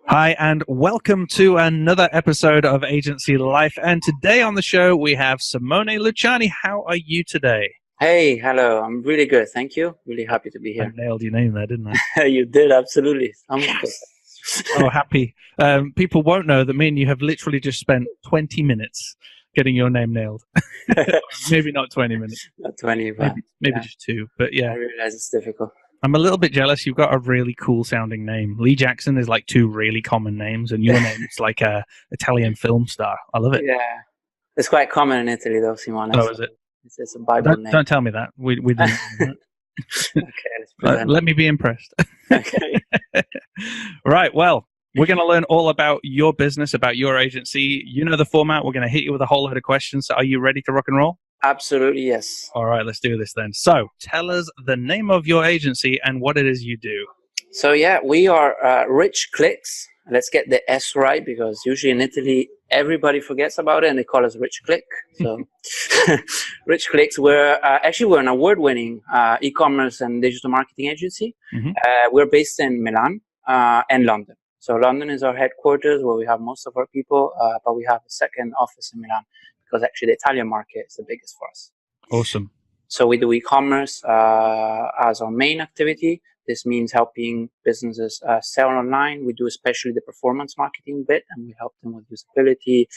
Hi, and welcome to another episode of Agency Life. And today on the show, we have Simone Luciani. How are you today? Hey, hello. I'm really good. Thank you. Really happy to be I here. nailed your name there, didn't I? You did, absolutely. Yes. Oh, happy. People won't know that me and you have literally just spent 20 minutes getting your name nailed. Maybe not 20 minutes. Not 20, but maybe just 2. But yeah. I realize it's difficult. I'm a little bit jealous. You've got a really cool sounding name. Lee Jackson is like 2 really common names, and your name is like a Italian film star. I love it. Yeah. It's quite common in Italy, though, Simone. Oh, is it? It's a Bible name. Don't tell me that. We didn't. Okay, let me be impressed. Okay. Right. Well, we're going to learn all about your business, about your agency. You know the format. We're going to hit you with a whole load of questions. So are you ready to rock and roll? Absolutely, yes. All right, let's do this then. So tell us the name of your agency and what it is you do. So yeah, we are Rich Clicks. Let's get the S right, because usually in Italy, everybody forgets about it and they call us Rich Click. So Rich Clicks, we're an award-winning e-commerce and digital marketing agency. Mm-hmm. We're based in Milan and London. So London is our headquarters where we have most of our people, but we have a second office in Milan, because actually the Italian market is the biggest for us. Awesome. So we do e-commerce as our main activity. This means helping businesses sell online. We do especially the performance marketing bit, and we help them with usability,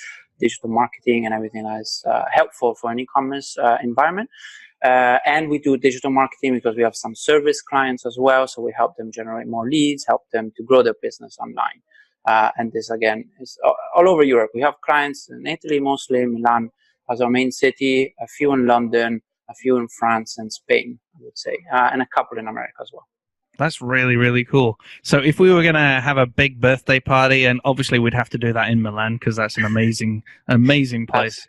digital marketing, and everything that is helpful for an e-commerce environment. And we do digital marketing because we have some service clients as well. So we help them generate more leads, help them to grow their business online. And this, again, is all over Europe. We have clients in Italy, mostly Milan as our main city, a few in London, a few in France and Spain, I would say, and a couple in America as well. That's really, really cool. So if we were going to have a big birthday party, and obviously we'd have to do that in Milan because that's an amazing, amazing place.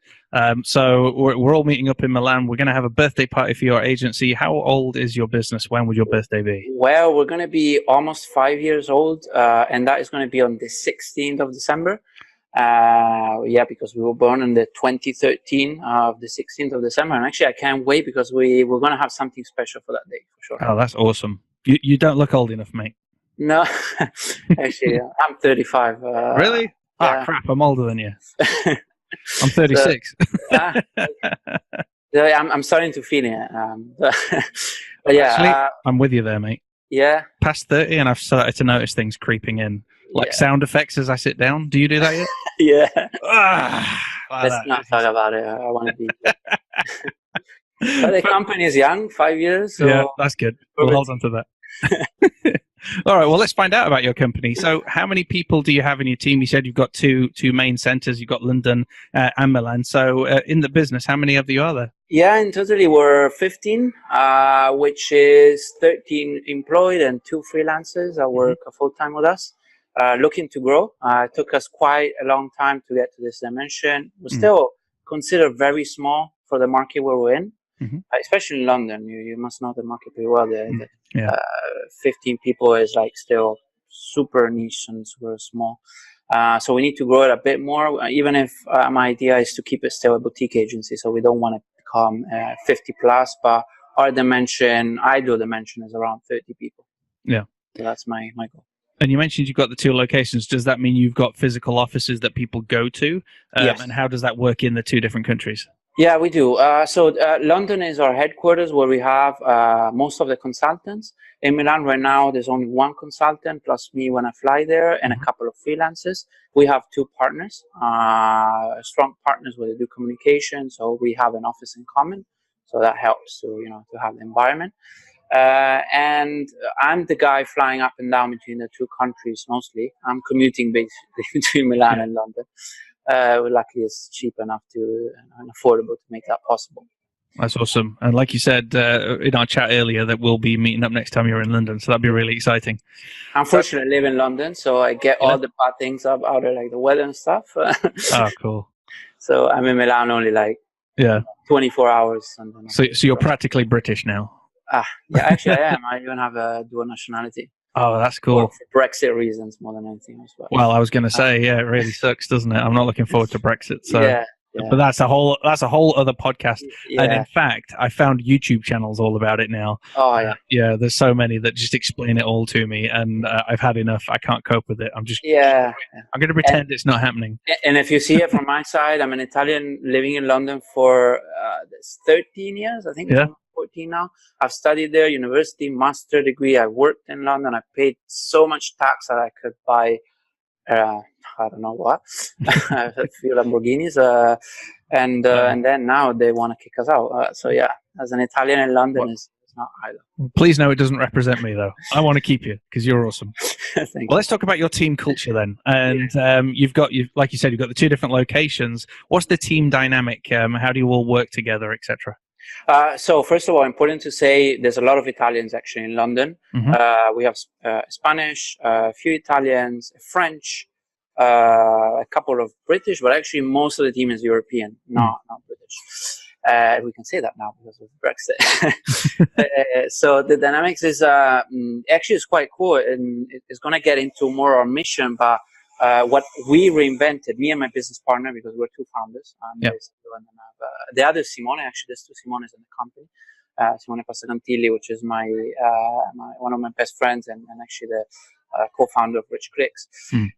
So we're all meeting up in Milan. We're going to have a birthday party for your agency. How old is your business? When would your birthday be? Well, we're going to be almost 5 years old, and that is going to be on the 16th of December. Because we were born in the 2013 of the 16th of December. And actually, I can't wait because we're going to have something special for that day, for sure. Oh, that's awesome. You don't look old enough, mate. No, actually, I'm 35. Really? Crap, I'm older than you. I'm 36. I'm starting to feel it. But yeah. Actually, I'm with you there, mate. Yeah. Past 30 and I've started to notice things creeping in. Like sound effects as I sit down. Do you do that yet? Yeah. Let's not talk about it. I want to be... But the company is young, 5 years. So yeah, that's good. We'll hold on to that. All right, well, let's find out about your company. So how many people do you have in your team? You said you've got two main centers. You've got London and Milan. So in the business, how many of you are there? Yeah, in totally we're 15, which is 13 employed and 2 freelancers that work full-time with us. Looking to grow. It took us quite a long time to get to this dimension. We're still considered very small for the market where we're in. Especially in London, you must know the market pretty well. 15 people is like still super niche and super small. So we need to grow it a bit more, even if my idea is to keep it still a boutique agency. So we don't want to become 50 plus, but our ideal dimension is around 30 people. Yeah. So that's my goal. And you mentioned you've got the 2 locations. Does that mean you've got physical offices that people go to? Yes. And how does that work in the 2 different countries? Yeah, we do. So London is our headquarters where we have most of the consultants. In Milan right now, there's only 1 consultant plus me when I fly there and a couple of freelancers. We have 2 partners, strong partners where they do communication. So we have an office in common. So that helps to have the environment. And I'm the guy flying up and down between the 2 countries mostly. I'm commuting basically between Milan and London. Luckily, it's cheap enough and affordable to make that possible. That's awesome. And like you said in our chat earlier, that we'll be meeting up next time you're in London. So that'd be really exciting. Unfortunately, I live in London, so I get all the bad things out of like the weather and stuff. Oh, cool. So I'm in Milan only 24 hours. So you're practically British now? Yeah, actually I am. I even have a dual nationality. Oh, that's cool. For Brexit reasons more than anything else. Well, I was going to say, yeah, it really sucks, doesn't it? I'm not looking forward to Brexit. So. Yeah, But that's a whole other podcast. Yeah. And in fact, I found YouTube channels all about it now. Oh yeah. Yeah, there's so many that just explain it all to me, and I've had enough. I can't cope with it. I'm going to pretend it's not happening. And if you see it from my side, I'm an Italian living in London for 13 years. I think it's 14 now. I've studied there, university, master degree. I worked in London. I paid so much tax that I could buy I don't know what, a few Lamborghinis, and then now they want to kick us out. So yeah, as an Italian in London, it's not either. Please know it doesn't represent me though. I want to keep you because you're awesome. Well, let's talk about your team culture then. And you've got like you said, you've got the two different locations. What's the team dynamic? How do you all work together, etc.? So first of all, important to say there's a lot of Italians actually in London. We have Spanish, a few Italians, French, a couple of British, but actually most of the team is European, not British. We can say that now because of Brexit. So the dynamics is actually it's quite cool, and it's going to get into more our mission, but what we reinvented, me and my business partner, because we're two founders. The other Simone, actually, there's two Simones in the company. Simone Passacantilli, which is my one of my best friends, and actually the co-founder of Rich Clicks.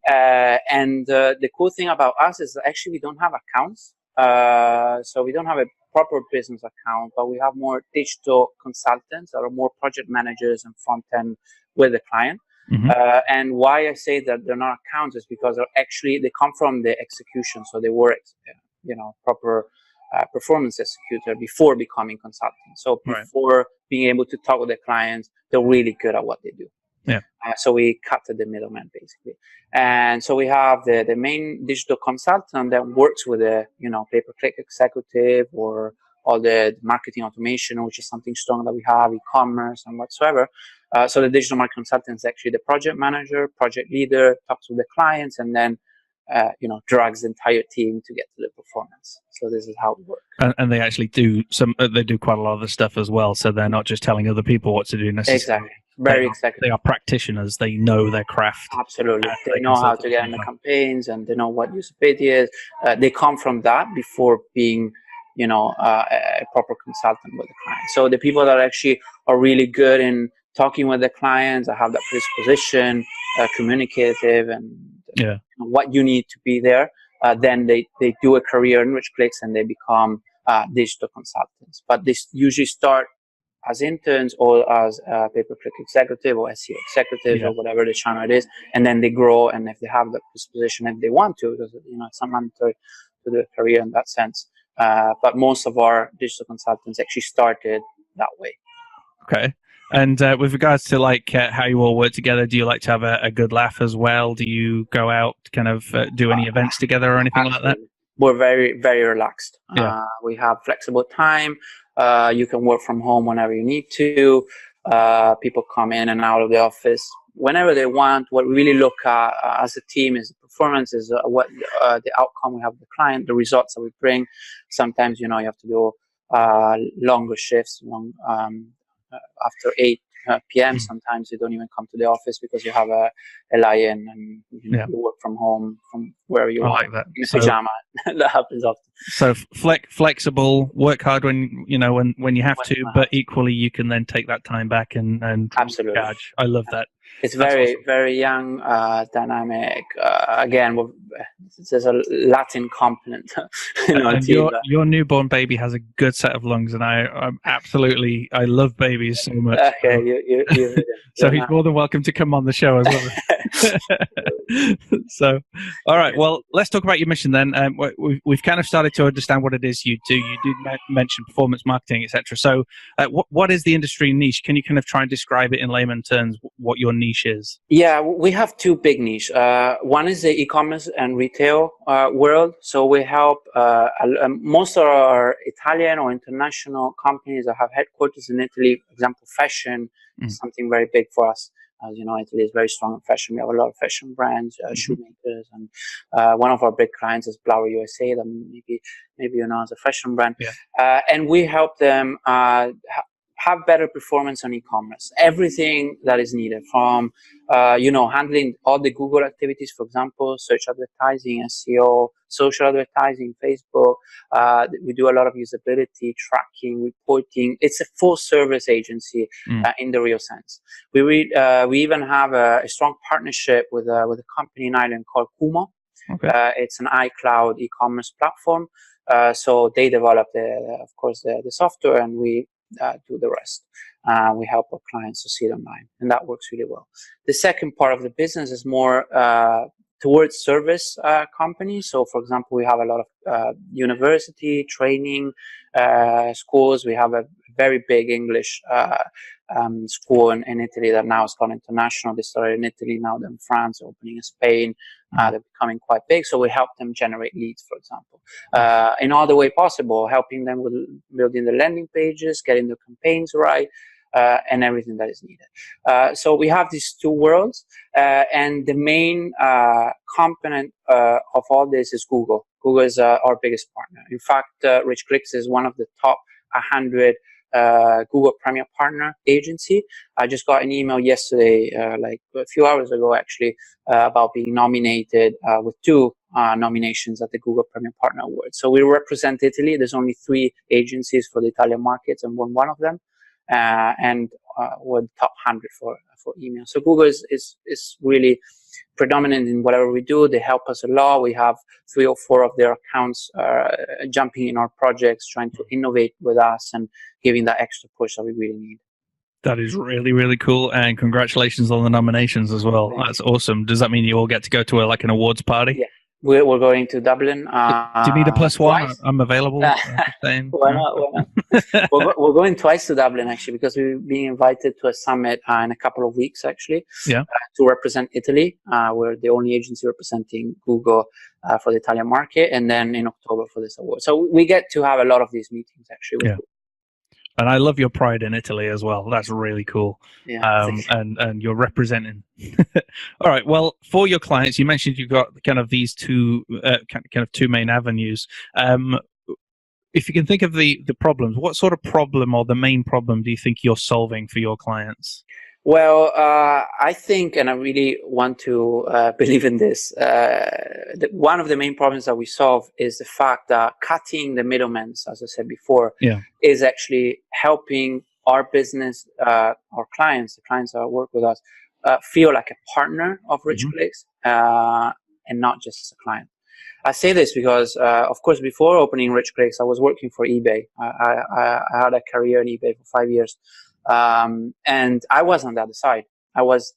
And the cool thing about us is that actually we don't have accounts. So we don't have a proper business account, but we have more digital consultants that are more project managers and front end with the client. And why I say that they're not accounts is because they come from the execution. So they were, proper performance executor before becoming consultants. So before being able to talk with the clients, they're really good at what they do. So we cut to the middleman basically. And so we have the main digital consultant that works with the, pay-per-click executive or all the marketing automation, which is something strong that we have, e-commerce and whatsoever. So the digital marketing consultant is actually the project manager, project leader, talks with the clients, and then, drags the entire team to get to the performance. So this is how it works. And they actually do they do quite a lot of the stuff as well. So they're not just telling other people what to do necessarily. Exactly. They are practitioners. They know their craft. Absolutely. They know how to get in the campaigns, and they know what usability is. They come from that before being, a proper consultant with the client. So the people that actually are really good in talking with the clients, that have that predisposition, communicative, and what you need to be there, then they do a career in Rich Clicks and they become digital consultants. But they usually start as interns or as pay-per-click executive or SEO executives or whatever the channel it is, and then they grow. And if they have that position, if they want to, because it's not mandatory to do a career in that sense. But most of our digital consultants actually started that way. Okay. And with regards to how you all work together, do you like to have a good laugh as well? Do you go out to kind of do any events together or anything like that? We're very, very relaxed. We have flexible time. You can work from home whenever you need to. People come in and out of the office whenever they want. What we really look at as a team is the performance, is what the outcome we have with the client, the results that we bring. Sometimes, you have to do longer shifts, after 8 p.m. Sometimes you don't even come to the office because you have a lie-in and you work from home from wherever you are. Like that. In a pajama. That happens often. So flexible, work hard when you have to, but equally you can then take that time back and absolutely charge. I love that. It's very, awesome. Very young, dynamic. Again, there's a Latin component. Your newborn baby has a good set of lungs, and I'm absolutely, I love babies so much. Okay, so he's more than welcome to come on the show as well. So, all right. Well, let's talk about your mission then. We've kind of started to understand what it is you do. You did mention performance marketing, etc. So, what is the industry niche? Can you kind of try and describe it in layman terms? What your niche is? Yeah, we have two big niche. One is the e-commerce and retail world. So we help most of our Italian or international companies that have headquarters in Italy. For example, fashion is something very big for us. As you know, Italy is very strong in fashion. We have a lot of fashion brands, shoemakers, and one of our big clients is Blower USA, that maybe as a fashion brand. And we help them have better performance on e-commerce. Everything that is needed from, handling all the Google activities, for example, search advertising, SEO, social advertising, Facebook. We do a lot of usability, tracking, reporting. It's a full service agency in the real sense. We even have a strong partnership with a company in Ireland called Kumo. Okay. It's an iCloud e-commerce platform. So they develop the software, and we do the rest. We help our clients to see it online, and that works really well. The second part of the business is more towards service companies. So, for example, we have a lot of university training schools. We have a very big English school in Italy that now has gone international. They started in Italy, now they're in France, opening in Spain. They're becoming quite big. So we help them generate leads, for example, in all the way possible, helping them with building the landing pages, getting the campaigns right, and everything that is needed. So we have these two worlds, and the main component of all this is Google. Google is our biggest partner. In fact, Rich Clicks is one of the top 100 Google Premier Partner agency. I just got an email yesterday, like a few hours ago actually, about being nominated with 2 nominations at the Google Premier Partner Award. So we represent Italy. There's only 3 agencies for the Italian markets, and we're one of them. And we're the top 100 for email. So Google is really predominant in whatever we do. They help us a lot. We have 3 or 4 of their accounts jumping in our projects, trying to innovate with us and giving that extra push that we really need. That is really, really cool. And congratulations on the nominations as well. That's awesome. Does that mean you all get to go to an awards party? Yeah. We're going to Dublin. Do you need a +1? Twice? I'm available. Why not? We're going twice to Dublin, actually, because we're being invited to a summit in a couple of weeks, actually, to represent Italy. We're the only agency representing Google for the Italian market, and then in October for this award. So we get to have a lot of these meetings, actually. With Google. And I love your pride in Italy as well. That's really cool. Yeah, and you're representing. All right. Well, for your clients, you mentioned you've got kind of these 2 2 main avenues. If you can think of the problems, what sort of problem or the main problem do you think you're solving for your clients? Well, I think, and I really want to believe in this, that one of the main problems that we solve is the fact that cutting the middlemen, as I said before, is actually helping our business, our clients, the clients that work with us, feel like a partner of Rich Clicks and not just a client. I say this because, of course, before opening Rich Clicks, I was working for eBay. I had a career in eBay for 5 years. And I was on the other side. I was,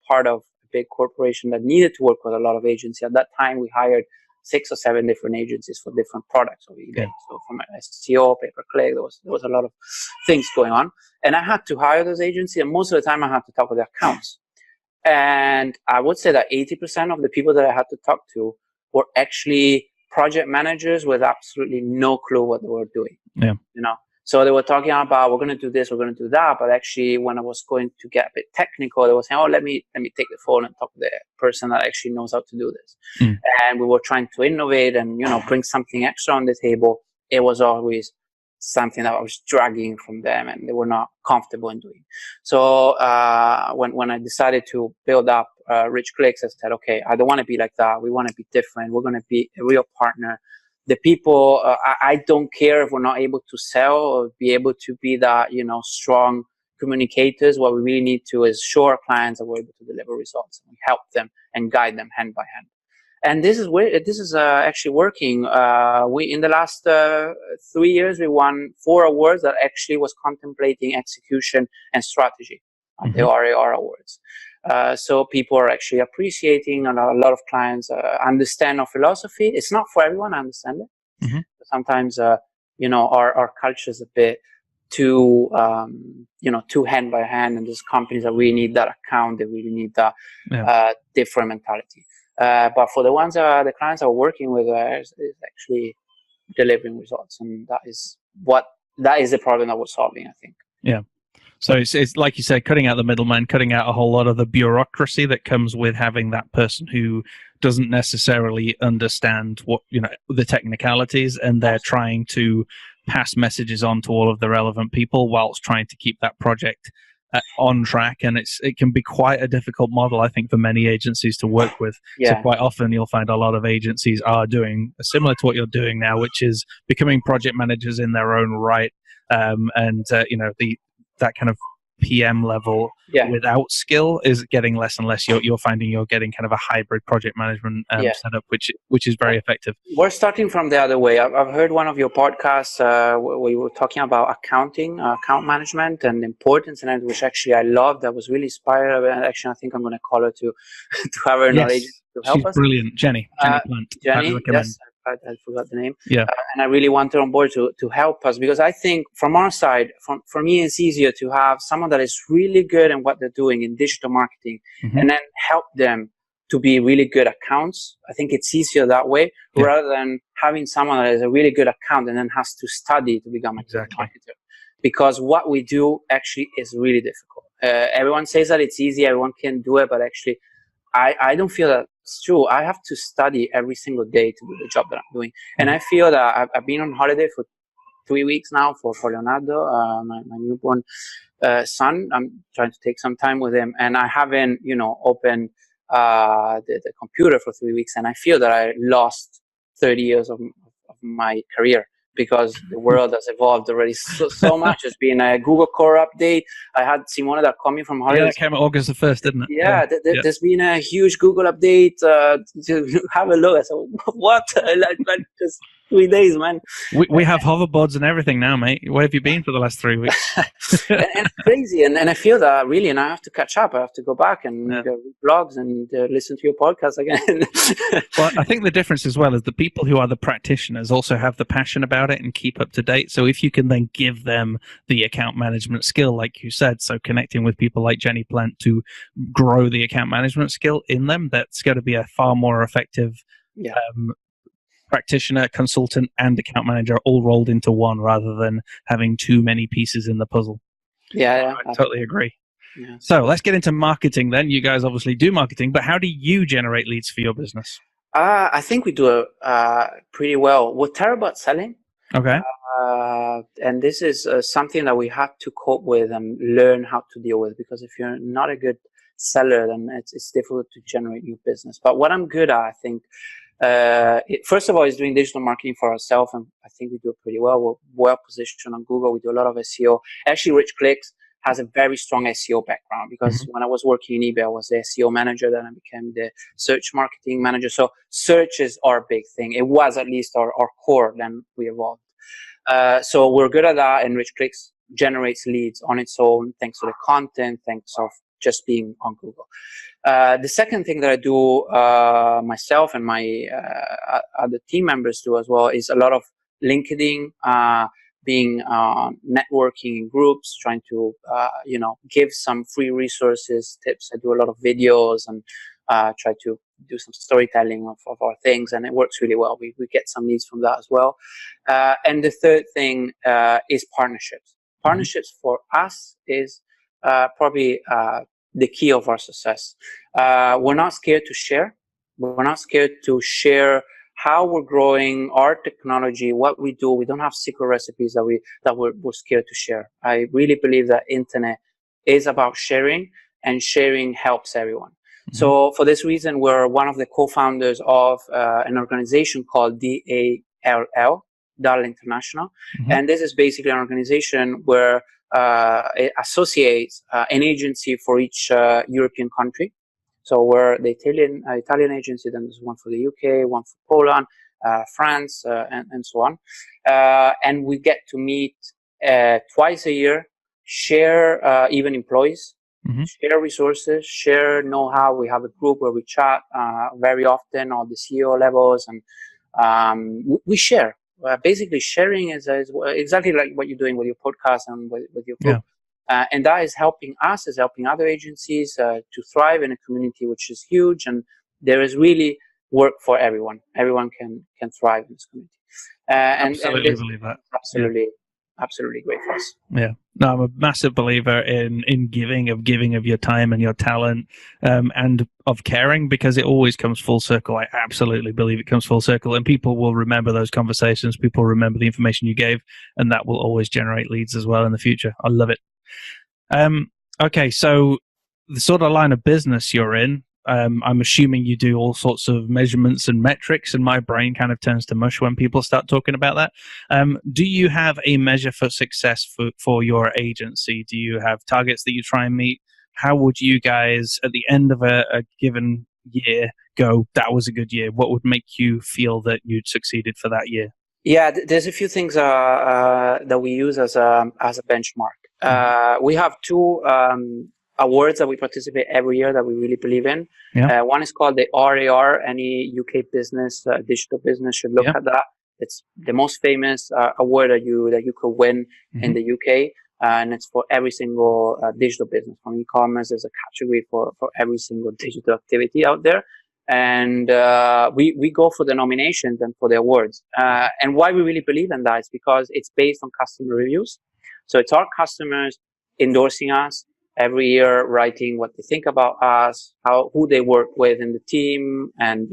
part of a big corporation that needed to work with a lot of agencies. At that time, we hired 6 or 7 different agencies for different products of eBay. So from SEO, pay-per-click, there was a lot of things going on. And I had to hire those agencies, and most of the time I had to talk with the accounts. And I would say that 80% of the people that I had to talk to were actually project managers with absolutely no clue what they were doing. So they were talking about, we're going to do this, we're going to do that. But actually, when I was going to get a bit technical, they were saying, let me take the phone and talk to the person that actually knows how to do this. And we were trying to innovate and, bring something extra on the table. It was always something that I was dragging from them, and they were not comfortable in doing. So when I decided to build up Rich Clicks, I said, okay, I don't want to be like that. We want to be different. We're going to be a real partner. The people, I don't care if we're not able to sell or be able to be that, strong communicators. What we really need to is show our clients that we're able to deliver results, and we help them and guide them hand by hand. And this is actually working. In the last 3 years, we won 4 awards that actually was contemplating execution and strategy at the RAR Awards. So people are actually appreciating, and a lot of clients understand our philosophy. It's not for everyone, I understand it. Sometimes, our culture is a bit too, too hand by hand, and there's companies that really need that account, they really need that different mentality. But for the ones the clients are working with, is actually delivering results, and that is the problem that we're solving, I think. Yeah. So it's like you said, cutting out the middleman, cutting out a whole lot of the bureaucracy that comes with having that person who doesn't necessarily understand what, the technicalities, and they're trying to pass messages on to all of the relevant people whilst trying to keep that project on track. And it can be quite a difficult model, I think, for many agencies to work with. So quite often you'll find a lot of agencies are doing similar to what you're doing now, which is becoming project managers in their own right. That kind of PM level without skill is getting less and less. You're finding you're getting kind of a hybrid project management setup, which is very effective. We're starting from the other way. I've heard one of your podcasts where you were talking about accounting, account management, and the importance in it, which actually I loved. I was really inspired. And actually, I think I'm going to call her to have her knowledge to help us. She's brilliant, Jenny Plant. Jenny, yes. I forgot the name. Yeah. And I really want her on board to help us, because I think from our side, for me, it's easier to have someone that is really good in what they're doing in digital marketing and then help them to be really good accounts. I think it's easier that way rather than having someone that is a really good account and then has to study to become a good marketer. Because what we do actually is really difficult. Everyone says that it's easy, everyone can do it, but actually I don't feel that it's true. I have to study every single day to do the job that I'm doing. And I feel that I've been on holiday for 3 weeks now for Leonardo, my newborn son. I'm trying to take some time with him, and I haven't, opened the computer for 3 weeks, and I feel that I lost 30 years of my career, because the world has evolved already so much. There's been a Google Core update. I had Simone that called me from holidays. Yeah, that came out August the 1st, didn't it? Yeah, there's been a huge Google update to have a look. I said, what? like just 3 days, man. We have hoverboards and everything now, mate. Where have you been for the last 3 weeks? and it's crazy. And I feel that really, and I have to catch up. I have to go back and read blogs and listen to your podcast again. Well, I think the difference as well is the people who are the practitioners also have the passion about it and keep up to date. So if you can then give them the account management skill, like you said, so connecting with people like Jenny Plant to grow the account management skill in them, that's going to be a far more effective practitioner, consultant, and account manager all rolled into one, rather than having too many pieces in the puzzle. Yeah, I totally agree. Yeah. So let's get into marketing then. You guys obviously do marketing, but how do you generate leads for your business? I think we do pretty well. We're terrible at selling. Okay. And this is something that we have to cope with and learn how to deal with, because if you're not a good seller, then it's difficult to generate new business. But what I'm good at, I think, first of all, is doing digital marketing for ourselves, and I think we do it pretty well. We're well positioned on Google. We do a lot of SEO. Actually, Rich Clicks has a very strong SEO background, because when I was working in eBay, I was the SEO manager. Then I became the search marketing manager. So search is our big thing. It was at least our core. Then we evolved. So we're good at that, and Rich Clicks generates leads on its own, thanks to the content, thanks of just being on Google. The second thing that I do myself and my other team members do as well is a lot of LinkedIn, being networking in groups, trying to give some free resources, tips. I do a lot of videos and try to do some storytelling of our things, and it works really well. We get some leads from that as well. And the third thing is partnerships. Partnerships for us is probably the key of our success. We're not scared to share. We're not scared to share how we're growing, our technology, what we do. We don't have secret recipes that we're scared to share. I really believe that internet is about sharing, and sharing helps everyone. So for this reason, we're one of the co-founders of an organization called DALL, Dal International. And this is basically an organization where it associates an agency for each European country. So we're the Italian agency, then there's one for the UK, one for Poland, France, and so on. And we get to meet twice a year, share even employees, share resources, share know-how. We have a group where we chat very often on the CEO levels, and we share. Basically, sharing is exactly like what you're doing with your podcast and with your group. And that is helping us, is helping other agencies to thrive in a community which is huge. And there is really work for everyone. Everyone can thrive in this community. Absolutely believe that. Absolutely. absolutely great for us. Yeah. No, I'm a massive believer in giving of your time and your talent, and of caring, because it always comes full circle. I absolutely believe it comes full circle, and people will remember those conversations. People remember the information you gave, and that will always generate leads as well in the future. I love it. Um, okay, so the sort of line of business you're in, I'm assuming you do all sorts of measurements and metrics, and my brain kind of turns to mush when people start talking about that. Do you have a measure for success for your agency? Do you have targets that you try and meet? How would you guys, at the end of a given year, go, that was a good year? What would make you feel that you'd succeeded for that year? Yeah, there's a few things that we use as a benchmark. We have two awards that we participate every year that we really believe in. Yeah. One is called the RAR. Any UK business, digital business, should look at that. It's the most famous award that you could win in the UK, and it's for every single digital business. From e-commerce, there's a category for every single digital activity out there. And we go for the nominations and for the awards. And why we really believe in that is because it's based on customer reviews. So it's our customers endorsing us every year, writing what they think about us, who they work with in the team, and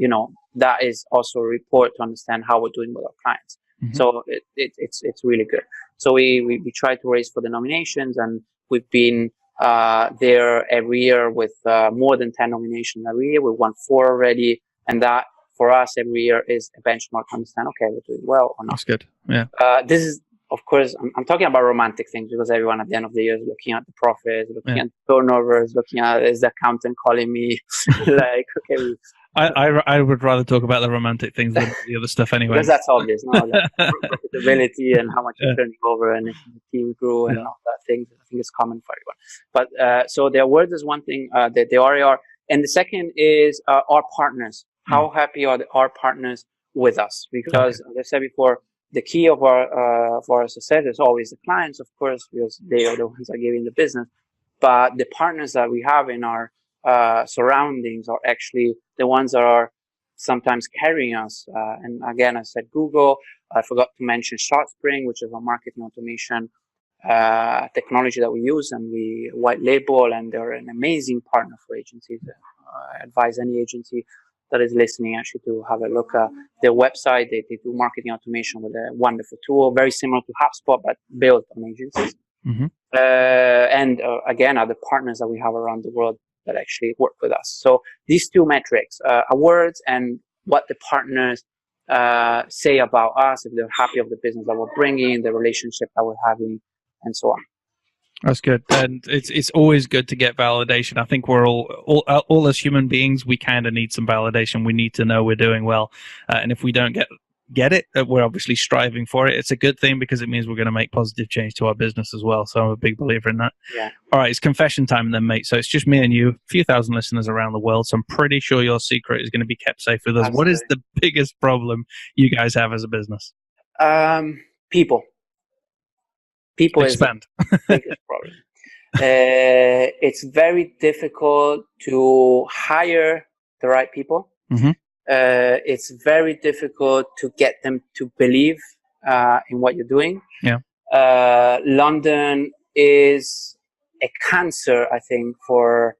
that is also a report to understand how we're doing with our clients. So it's really good. So we try to race for the nominations, and we've been there every year with more than 10 nominations every year. We've won 4 already, and that for us every year is a benchmark to understand, okay, we're doing well or not. That's good. Yeah. This is, of course, I'm talking about romantic things, because everyone at the end of the year is looking at the profits, looking at turnovers, looking at, is the accountant calling me? Like, okay. I would rather talk about the romantic things than the other stuff anyway. Because that's obvious, no? Profitability and how much you're turning over, and if the team grew and all that thing. I think it's common for everyone. But so the awards is one thing, the RAR. And the second is our partners. How happy are our partners with us? Because as I said before, the key of our for our success is always the clients, of course, because they are the ones that are giving the business. But the partners that we have in our surroundings are actually the ones that are sometimes carrying us. And again, I said Google. I forgot to mention ShortSpring, which is our marketing automation technology that we use, and we white label, and they're an amazing partner for agencies. I advise any agency that is listening actually to have a look at their website. They do marketing automation with a wonderful tool, very similar to HubSpot, but built on agencies. And again, other partners that we have around the world that actually work with us. So these two metrics, awards and what the partners say about us, if they're happy of the business that we're bringing, the relationship that we're having, and so on. That's good, and it's always good to get validation. I think we're all as human beings, we kind of need some validation. We need to know we're doing well, and if we don't get it, we're obviously striving for it. It's a good thing because it means we're going to make positive change to our business as well. So I'm a big believer in that. Yeah. All right, it's confession time then, mate. So it's just me and you, a few thousand listeners around the world. So I'm pretty sure your secret is going to be kept safe with us. Absolutely. What is the biggest problem you guys have as a business? People. People Expand. is the biggest problem. It's very difficult to hire the right people. It's very difficult to get them to believe in what you're doing. Yeah. London is a cancer, I think, for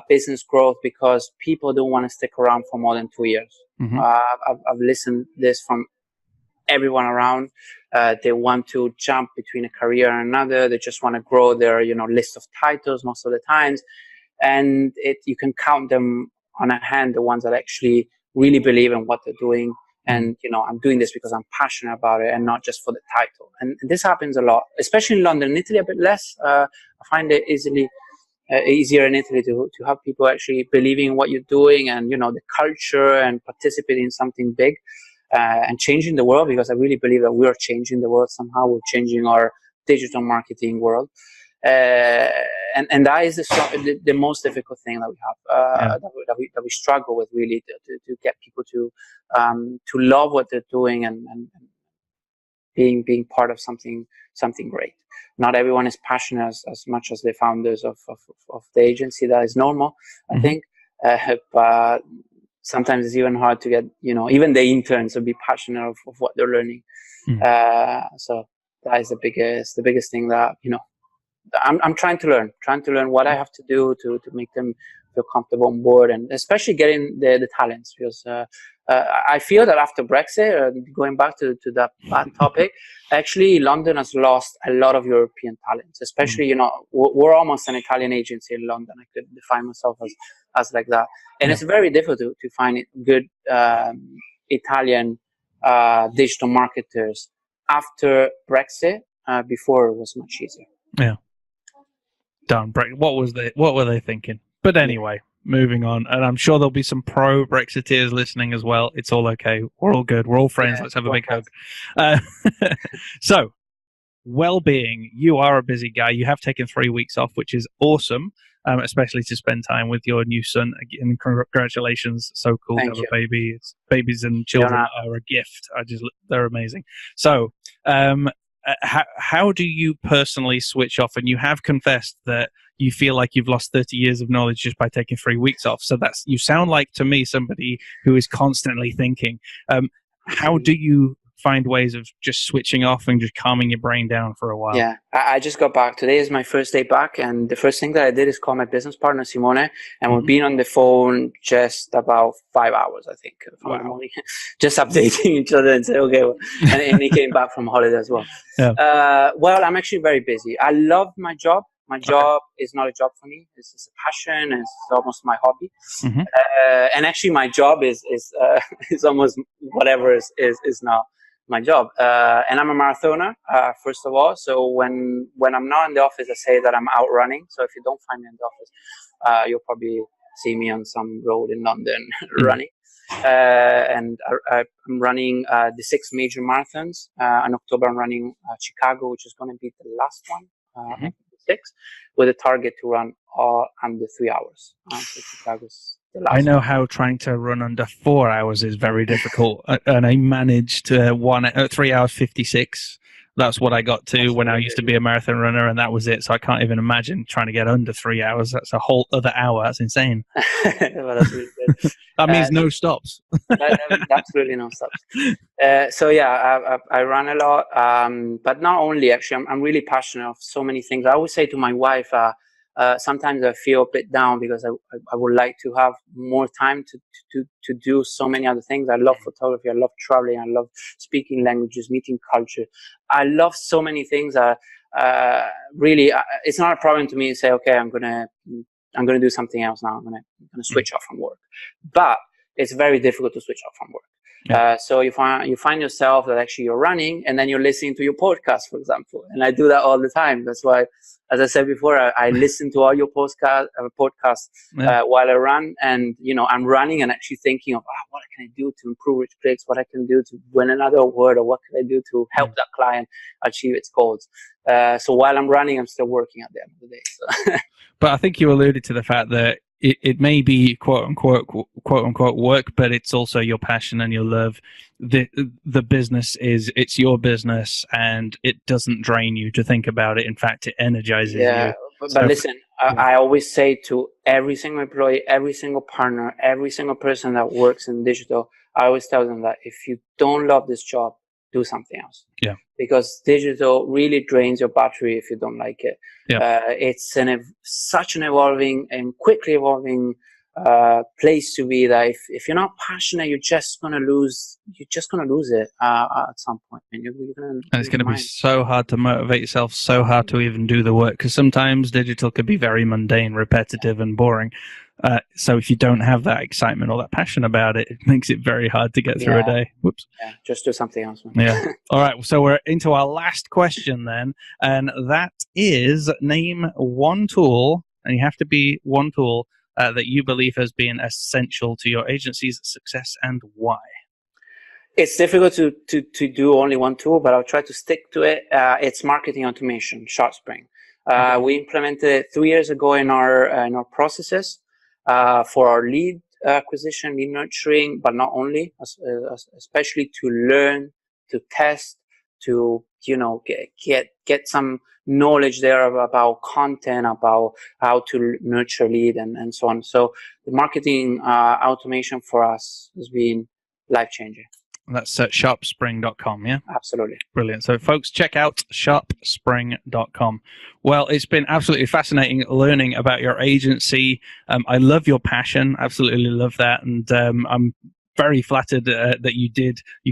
business growth, because people don't want to stick around for more than 2 years. I've listened this from everyone around. They want to jump between a career and another. They just want to grow their list of titles most of the times, and you can count them on a hand, the ones that actually really believe in what they're doing. And I'm doing this because I'm passionate about it, and not just for the title. And this happens a lot, especially in London. In Italy, a bit less. I find it easier in Italy to have people actually believing in what you're doing, and the culture, and participating in something big. And changing the world, because I really believe that we are changing the world somehow. We're changing our digital marketing world, and that is the most difficult thing that we have, that we struggle with, really, to get people to love what they're doing, and being part of something great. Not everyone is passionate as much as the founders of the agency. That is normal, I think, but sometimes it's even hard to get, even the interns to be passionate of what they're learning. So that is the biggest thing that, I'm trying to learn what I have to do to make them feel comfortable on board, and especially getting the talents, because I feel that after Brexit, going back to that topic, actually London has lost a lot of European talents, especially, we're almost an Italian agency in London. I could define myself as like that. And it's very difficult to find good Italian digital marketers after Brexit. Before it was much easier. Yeah. Done. What were they thinking? But anyway, moving on, and I'm sure there'll be some pro Brexiteers listening as well. It's all okay. We're all good. We're all friends. Let's have a big hug. So, well-being. You are a busy guy. You have taken 3 weeks off, which is awesome, especially to spend time with your new son. And congratulations. So cool to have a baby. Babies and children are a gift. They're amazing. So, how do you personally switch off? And you have confessed that you feel like you've lost 30 years of knowledge just by taking 3 weeks off. So you sound like to me somebody who is constantly thinking. How do you find ways of just switching off and just calming your brain down for a while? Yeah, I just got back. Today is my first day back, and the first thing that I did is call my business partner, Simone, and we've been on the phone just about 5 hours, I think, from the morning, just updating each other and say, okay, and he came back from holiday as well. Yeah. Well, I'm actually very busy. I love my job. My job is not a job for me. It's a passion. It's almost my hobby. And actually, my job is almost whatever is now my job. And I'm a marathoner, first of all. So when I'm not in the office, I say that I'm out running. So if you don't find me in the office, you'll probably see me on some road in London running. And I'm running the 6 major marathons. In October, I'm running Chicago, which is going to be the last one. 6, with a target to run all under 3 hours. So Chicago's the last. I know how trying to run under 4 hours is very difficult, and I managed 3 hours 56. That's what I got to when I used to be a marathon runner, and that was it. So I can't even imagine trying to get under 3 hours. That's a whole other hour. That's insane. Well, that's really good. That means no stops. Absolutely no stops. So yeah, I run a lot, but not only. Actually, I'm really passionate of so many things. I always say to my wife, sometimes I feel a bit down because I would like to have more time to do so many other things. I love photography. I love traveling. I love speaking languages, meeting culture. I love so many things. Really, it's not a problem to me to say, okay, I'm gonna do something else now. I'm gonna switch off from work. But it's very difficult to switch off from work. Yeah. So you find yourself that actually you're running and then you're listening to your podcast, for example. And I do that all the time. That's why, as I said before, I listen to all your podcasts while I run. And, I'm running and actually thinking of, what can I do to improve reach clicks? What I can do to win another award, or what can I do to help that client achieve its goals? So while I'm running, I'm still working at the end of the day. So. But I think you alluded to the fact that it may be quote unquote work, but it's also your passion and your love. The business it's your business, and it doesn't drain you to think about it. In fact, it energizes you. But listen, I always say to every single employee, every single partner, every single person that works in digital, I always tell them that if you don't love this job, do something else. Yeah. Because digital really drains your battery if you don't like it. Yeah. It's such an evolving and quickly evolving place to be that if you're not passionate, you're just gonna lose it at some point. And it's gonna be so hard to motivate yourself, so hard to even do the work, because sometimes digital could be very mundane, repetitive, and boring. So if you don't have that excitement or that passion about it, it makes it very hard to get through a day. Whoops. Yeah, just do something else, man. Yeah. All right. So we're into our last question then, and that is, name one tool, and you have to be one tool that you believe has been essential to your agency's success, and why. It's difficult to do only one tool, but I'll try to stick to it. It's marketing automation, SharpSpring. We implemented it 3 years ago in our processes. For our lead acquisition, lead nurturing, but not only, especially to learn, to test, to get some knowledge there about content, about how to nurture lead, and so on. So the marketing automation for us has been life-changing. And that's at sharpspring.com, yeah? Absolutely. Brilliant. So, folks, check out sharpspring.com. Well, it's been absolutely fascinating learning about your agency. I love your passion. Absolutely love that. And I'm very flattered that you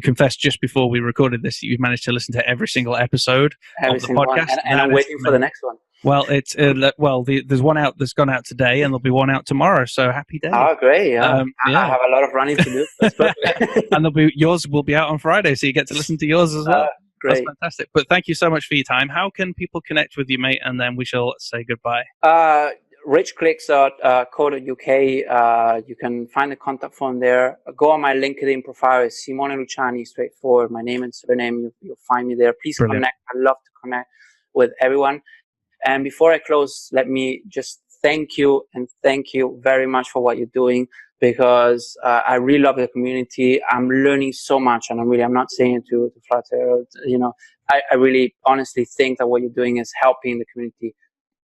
confessed just before we recorded this that you've managed to listen to every single episode of the podcast. One. And I'm waiting for the next one. Well, there's one out that's gone out today, and there'll be one out tomorrow. So happy day! Oh, great! Yeah. I have a lot of running to do. That's perfect. And yours will be out on Friday, so you get to listen to yours as well. Great. That's fantastic. But thank you so much for your time. How can people connect with you, mate? And then we shall say goodbye. richclicks.co.uk. You can find the contact form there. Go on my LinkedIn profile. It's Simone Luciani, straightforward. My name and surname. You'll find me there. Please connect. I love to connect with everyone. And before I close, let me just thank you very much for what you're doing, because I really love the community. I'm learning so much, and I'm not saying it to flatter. I really honestly think that what you're doing is helping the community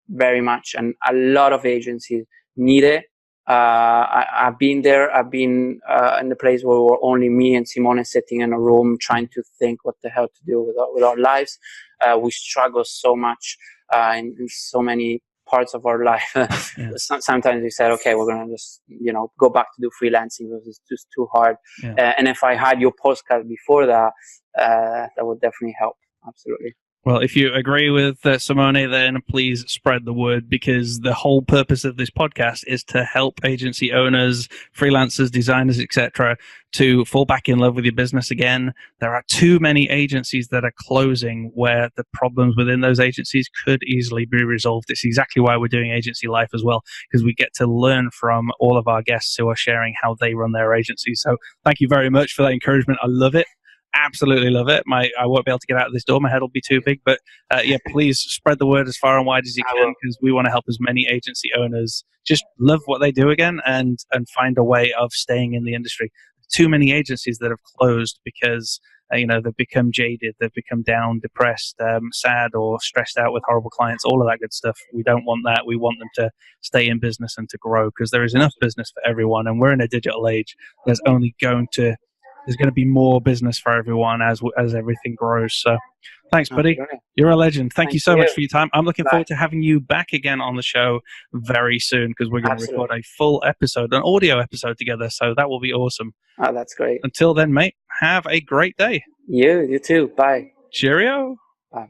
very much, and a lot of agencies need it. I've been there. I've been in the place where we're only me and Simone sitting in a room trying to think what the hell to do with our lives. We struggle so much in so many parts of our life. Yeah. Sometimes we said, okay, we're going to just, go back to do freelancing because it's just too hard. Yeah. And if I had your postcard before that, that would definitely help. Absolutely. Well, if you agree with Simone, then please spread the word, because the whole purpose of this podcast is to help agency owners, freelancers, designers, etc., to fall back in love with your business again. There are too many agencies that are closing where the problems within those agencies could easily be resolved. It's exactly why we're doing Agency Life as well, because we get to learn from all of our guests who are sharing how they run their agencies. So thank you very much for that encouragement. I love it. Absolutely love it. I won't be able to get out of this door. My head will be too big. But please spread the word as far and wide as you can, because we want to help as many agency owners just love what they do again and find a way of staying in the industry. Too many agencies that have closed because they've become jaded, they've become down, depressed, sad, or stressed out with horrible clients. All of that good stuff. We don't want that. We want them to stay in business and to grow, because there is enough business for everyone, and we're in a digital age. There's going to be more business for everyone as everything grows. So thanks, buddy. You're a legend. Thank you so much for your time. I'm looking forward to having you back again on the show very soon, because we're going to record a full episode, an audio episode together. So that will be awesome. Oh, that's great. Until then, mate, have a great day. You too. Bye. Cheerio. Bye.